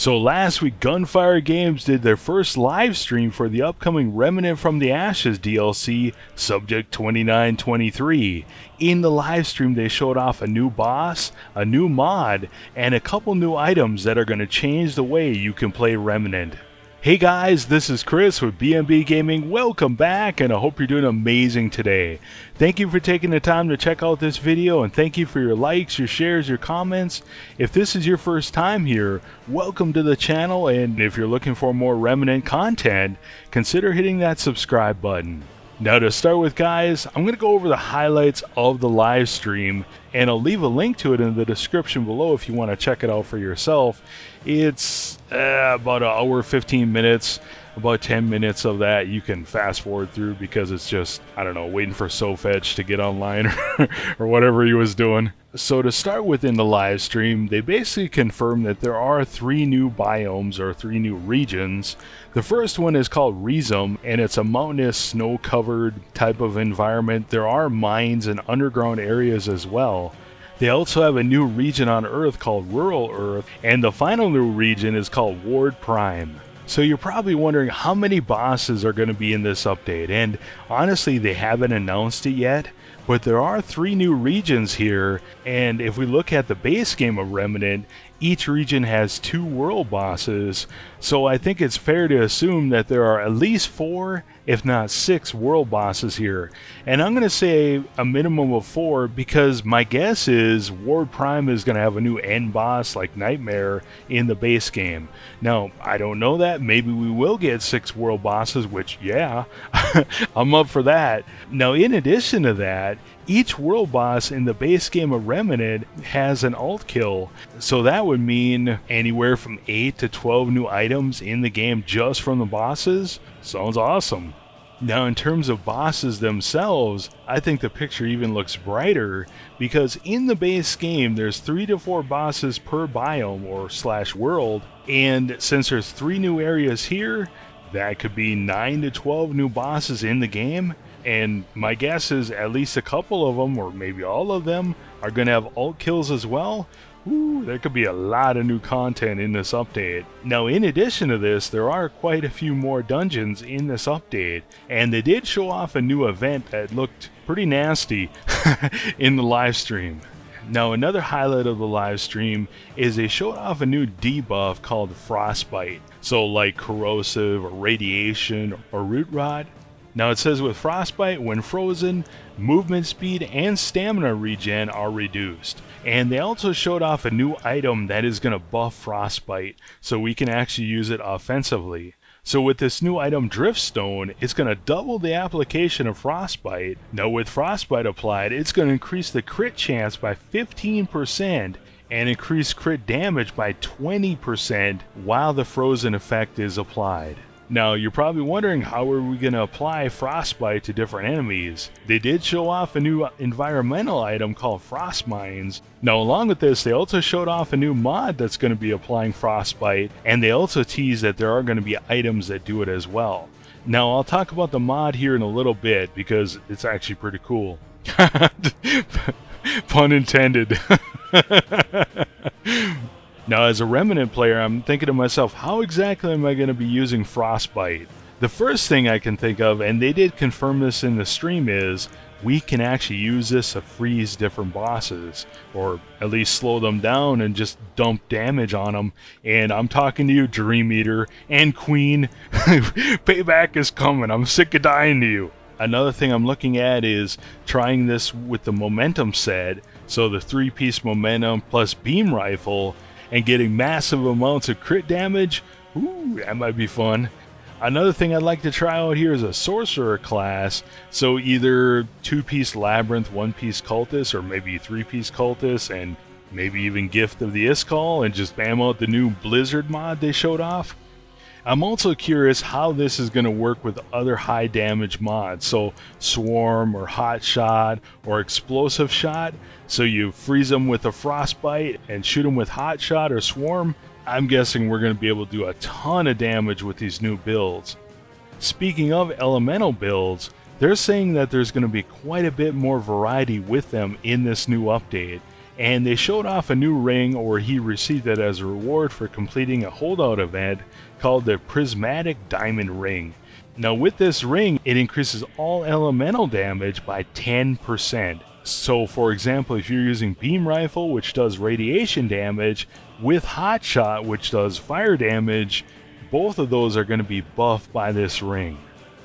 So last week, Gunfire Games did their first live stream for the upcoming Remnant from the Ashes DLC, Subject 2923. In the live stream, they showed off a new boss, a new mod, and a couple new items that are going to change the way you can play Remnant. Hey guys, this is Chris with BMB Gaming. Welcome back, and I hope you're doing amazing today. Thank you for taking the time to check out this video, and thank you for your likes, your shares, your comments. If this is your first time here, welcome to the channel, and if you're looking for more Remnant content, consider hitting that subscribe button. Now to start with, guys, I'm going to go over the highlights of the live stream, and I'll leave a link to it in the description below if you want to check it out for yourself. It's about an hour, 15 minutes. About 10 minutes of that you can fast forward through because it's just, I don't know, waiting for SoFetch to get online or whatever he was doing. So to start with, in the live stream, they basically confirmed that there are 3 new biomes or 3 new regions. The first one is called Remnant, and it's a mountainous, snow-covered type of environment. There are mines and underground areas as well. They also have a new region on Earth called Rural Earth, and the final new region is called Ward Prime. So you're probably wondering how many bosses are going to be in this update, and honestly they haven't announced it yet, but there are 3 new regions here, and if we look at the base game of Remnant, each region has 2 world bosses, so I think it's fair to assume that there are at least 4, if not 6 world bosses here. And I'm going to say a minimum of 4 because my guess is Ward Prime is going to have a new end boss like Nightmare in the base game. Now, I don't know that. Maybe we will get 6 world bosses, which, yeah, I'm up for that. Now, in addition to that, each world boss in the base game of Remnant has an alt kill, so that would mean anywhere from 8 to 12 new items in the game just from the bosses. Sounds awesome. Now, in terms of bosses themselves, I think the picture even looks brighter because in the base game there's 3 to 4 bosses per biome or / world, and since there's 3 new areas here, that could be 9 to 12 new bosses in the game. And my guess is at least a couple of them, or maybe all of them, are going to have alt kills as well. Ooh, there could be a lot of new content in this update. Now, in addition to this, there are quite a few more dungeons in this update, and they did show off a new event that looked pretty nasty in the live stream. Now, another highlight of the live stream is they showed off a new debuff called Frostbite, so like corrosive or radiation or root rot. Now it says with Frostbite, when frozen, movement speed and stamina regen are reduced. And they also showed off a new item that is going to buff Frostbite, so we can actually use it offensively. So with this new item Driftstone, it's going to double the application of Frostbite. Now with Frostbite applied, it's going to increase the crit chance by 15% and increase crit damage by 20% while the frozen effect is applied. Now, you're probably wondering, how are we going to apply Frostbite to different enemies? They did show off a new environmental item called Frost Mines. Now, along with this, they also showed off a new mod that's going to be applying Frostbite, and they also teased that there are going to be items that do it as well. Now, I'll talk about the mod here in a little bit because it's actually pretty cool. Pun intended. Now, as a Remnant player, I'm thinking to myself, how exactly am I going to be using Frostbite? The first thing I can think of, and they did confirm this in the stream, is we can actually use this to freeze different bosses, or at least slow them down and just dump damage on them. And I'm talking to you, Dream Eater and Queen. Payback is coming. I'm sick of dying to you. Another thing I'm looking at is trying this with the momentum set, so the 3-piece momentum plus beam rifle, and getting massive amounts of crit damage. Ooh, that might be fun. Another thing I'd like to try out here is a sorcerer class, so either 2-piece labyrinth, 1-piece cultist, or maybe 3-piece cultist, and maybe even gift of the Iskall, and just bam out the new blizzard mod they showed off. I'm also curious how this is going to work with other high damage mods, so Swarm or Hot Shot or Explosive Shot. So you freeze them with a Frostbite and shoot them with Hot Shot or Swarm. I'm guessing we're going to be able to do a ton of damage with these new builds. Speaking of elemental builds, they're saying that there's going to be quite a bit more variety with them in this new update. and they showed off a new ring, or he received it as a reward for completing a holdout event called the Prismatic Diamond Ring. Now with this ring, it increases all elemental damage by 10%. So for example, if you're using Beam Rifle, which does radiation damage, with Hot Shot, which does fire damage, both of those are going to be buffed by this ring.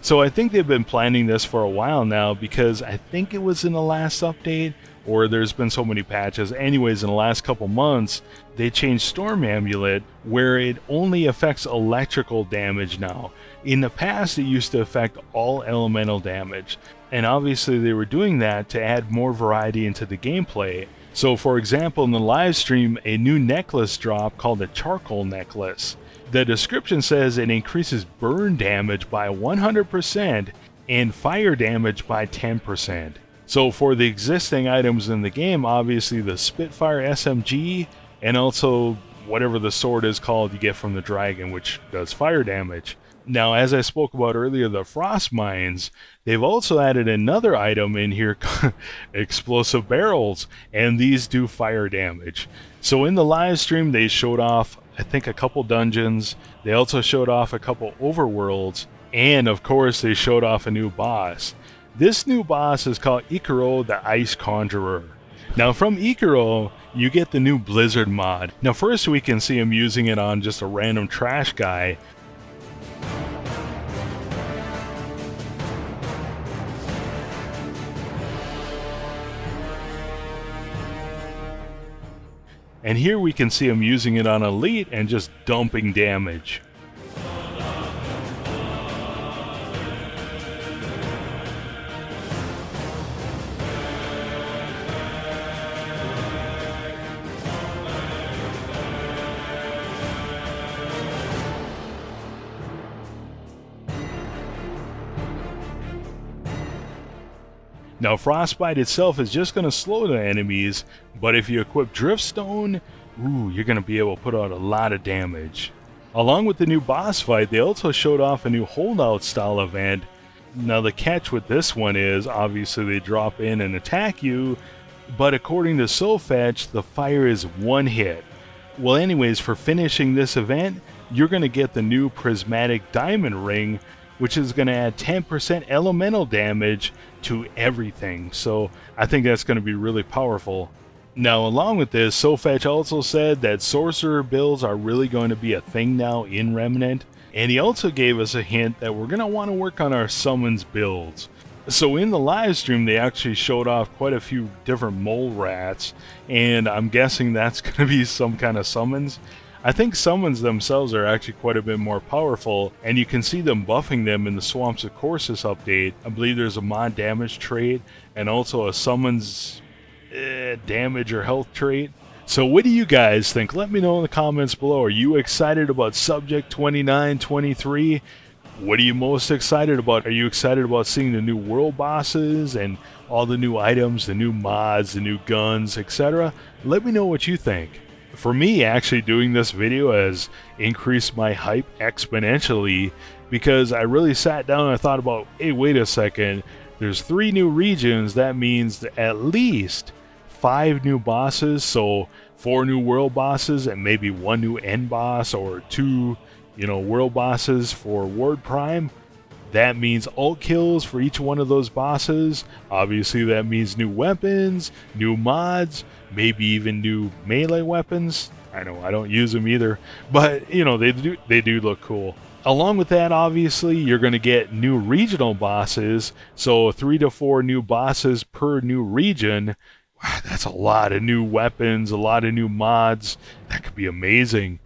So I think they've been planning this for a while now, because I think it was in the last update, or there's been so many patches. Anyways, in the last couple months, they changed Storm Amulet, where it only affects electrical damage now. In the past, it used to affect all elemental damage. And obviously they were doing that to add more variety into the gameplay. So for example, in the live stream, a new necklace dropped called the Charcoal Necklace. The description says it increases burn damage by 100% and fire damage by 10%. So for the existing items in the game, obviously the Spitfire SMG, and also whatever the sword is called you get from the dragon, which does fire damage. Now, as I spoke about earlier, the Frost Mines, they've also added another item in here, explosive barrels, and these do fire damage. So in the live stream, they showed off, I think, a couple dungeons. They also showed off a couple overworlds, and of course, they showed off a new boss. This new boss is called Ikaro the Ice Conjurer. Now from Ikaro, you get the new Blizzard mod. Now first we can see him using it on just a random trash guy. And here we can see him using it on Elite and just dumping damage. Now Frostbite itself is just going to slow the enemies, but if you equip Driftstone, you're going to be able to put out a lot of damage. Along with the new boss fight, they also showed off a new holdout style event. Now the catch with this one is, obviously they drop in and attack you, but according to SoulFetch, the fire is one hit. Well anyways, for finishing this event, you're going to get the new Prismatic Diamond Ring, which is going to add 10% elemental damage to everything. So I think that's going to be really powerful. Now along with this, SoulFetch also said that sorcerer builds are really going to be a thing now in Remnant. And he also gave us a hint that we're going to want to work on our summons builds. So in the live stream, they actually showed off quite a few different mole rats, and I'm guessing that's going to be some kind of summons. I think summons themselves are actually quite a bit more powerful, and you can see them buffing them in the Swamps of Corsus update. I believe there's a mod damage trait and also a summons damage or health trait. So what do you guys think? Let me know in the comments below. Are you excited about Subject 2923? What are you most excited about? Are you excited about seeing the new world bosses and all the new items, the new mods, the new guns, etc.? Let me know what you think. For me, actually doing this video has increased my hype exponentially, because I really sat down and I thought about, hey, wait a second, there's 3 new regions. That means at least 5 new bosses, so 4 new world bosses and maybe 1 new end boss, or 2 world bosses for Ward Prime. That means ult kills for each one of those bosses. Obviously that means new weapons, new mods, maybe even new melee weapons. I know I don't use them either, but they do look cool. Along with that, obviously you're going to get new regional bosses, so 3 to 4 new bosses per new region. Wow, that's a lot of new weapons, a lot of new mods. That could be amazing.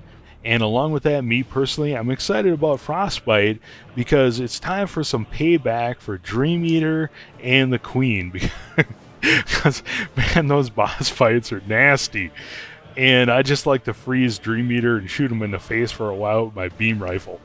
And along with that, me personally, I'm excited about Frostbite, because it's time for some payback for Dream Eater and the Queen. Because, man, those boss fights are nasty. And I just like to freeze Dream Eater and shoot him in the face for a while with my beam rifle.